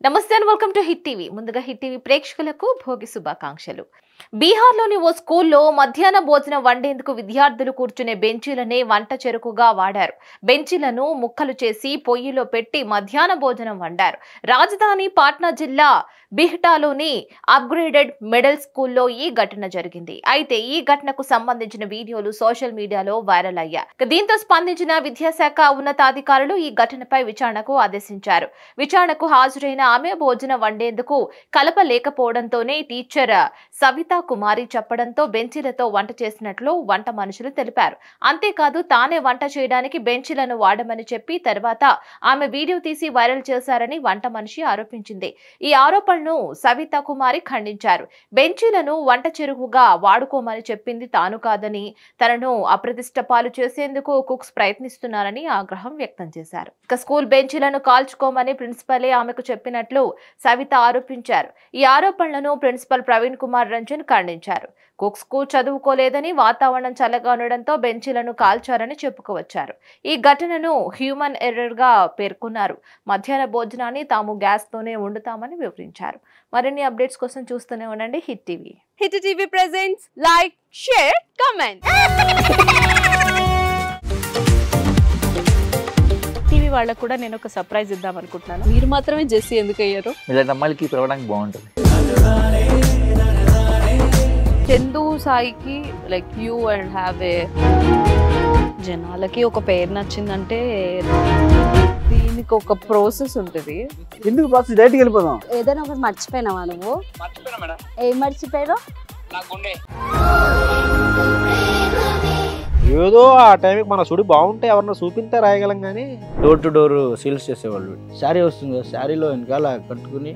నమస్తే and welcome to hit TV. ముందుగా hit TV ప్రేక్షకులకు భోగి శుభాకాంక్షలు. బీహార్లోని ఓ స్కూల్లో మధ్యాహ్న భోజనం వండేందుకు విద్యార్థులు కూర్చునే బెంచీలనే వంట చెరుకుగా వాడారు. బెంచీలను ముక్కలు చేసి పొయ్యిలో పెట్టి మధ్యాహ్న భోజనం వండారు. రాజధాని పాట్నా జిల్లా బిహ్టాలోని అప్గ్రేడెడ్ మిడిల్ స్కూల్లో ఈ ఘటన జరిగింది. అయితే ఈ ఘటనకు సంబంధించిన వీడియోలు సోషల్ మీడియాలో వైరల్ అయ్యాయి. దీంతో స్పందించిన విద్యాశాఖ ఉన్నతాధికారులు ఈ ఘటనపై విచారణకు ఆదేశించారు. విచారణకు హాజరైన ఆమె భోజనం వండేందుకు కలపలేకపోవడంతోనే టీచర్ సవితా కుమారి చెప్పడంతో బెంచీలతో వంట చేసినట్లు వంట మనుషులు తెలిపారు. అంతేకాదు తానే వంట చేయడానికి బెంచీలను వాడమని చెప్పి తర్వాత ఆమె వీడియో తీసి వైరల్ చేశారని వంట మనిషి ఆరోపించింది. ఈ ఆరోపణను సవితా కుమారి ఖండించారు. బెంచీలను వంట చెరుకుగా వాడుకోమని చెప్పింది తాను కాదని, తనను అప్రతిష్ట పాలు చేసేందుకు కుక్స్ ప్రయత్నిస్తున్నారని ఆగ్రహం వ్యక్తం చేశారు. ఇక స్కూల్ బెంచీలను కాల్చుకోమని ప్రిన్సిపలే ఆమెకు చెప్పినట్లు సవిత ఆరోపించారు. ఈ ఆరోపణలను ప్రిన్సిపల్ ప్రవీణ్ కుమార్ రంజన్ ఖండించారు. కుక్స్ కు చదువుకోలేదని, వాతావరణం చల్లగా ఉండడంతో బెంచీలను కాల్చారని చెప్పుకోవచ్చారు. ఈ ఘటనను హ్యూమన్ ఎర్రర్ గా పేర్కొన్నారు. మధ్యాహ్న భోజనాన్ని తాము గ్యాస్ తోనే వండుతామని వివరించారు. మరిన్ని అప్డేట్స్ కోసం చూస్తూనే ఉండండి hit TV. Hit TV presents like, share, comment. TV వాళ్ళకు కూడా నేను ఒక సర్ప్రైజ్ ఇద్దాం అనుకుంటున్నాను. మీరు మాత్రమే జెస్సీ ఎందుకు అయ్యారు? ఇలాంటి అమ్మాయిలకి పిలవడానికి బాగుంటుంది. చందు సాయికి like you and have a జనాలకి ఒక పేరు నచ్చిందంటే దీనికి ఒక ప్రాసెస్ ఉంటుంది. ఎందుకు ప్రాసెస్ డైరెక్ట్‌గా వెళ్ళిపోదాం. ఏదైనా ఒకటి మర్చిపోయినావా నువ్వు? మర్చిపోయినా మేడం. ఏం మర్చిపోయావు? నా గుండె. ఏదో ఆ టైంకి మన సుడి బాగుంటే ఎవరన్నా చూపింటే రాయగలం కానీ డోర్ టు డోర్ సేల్స్ చేసేవాళ్ళు. శారీ వస్తుంది, శారీలో వెనకాల కట్టుకుని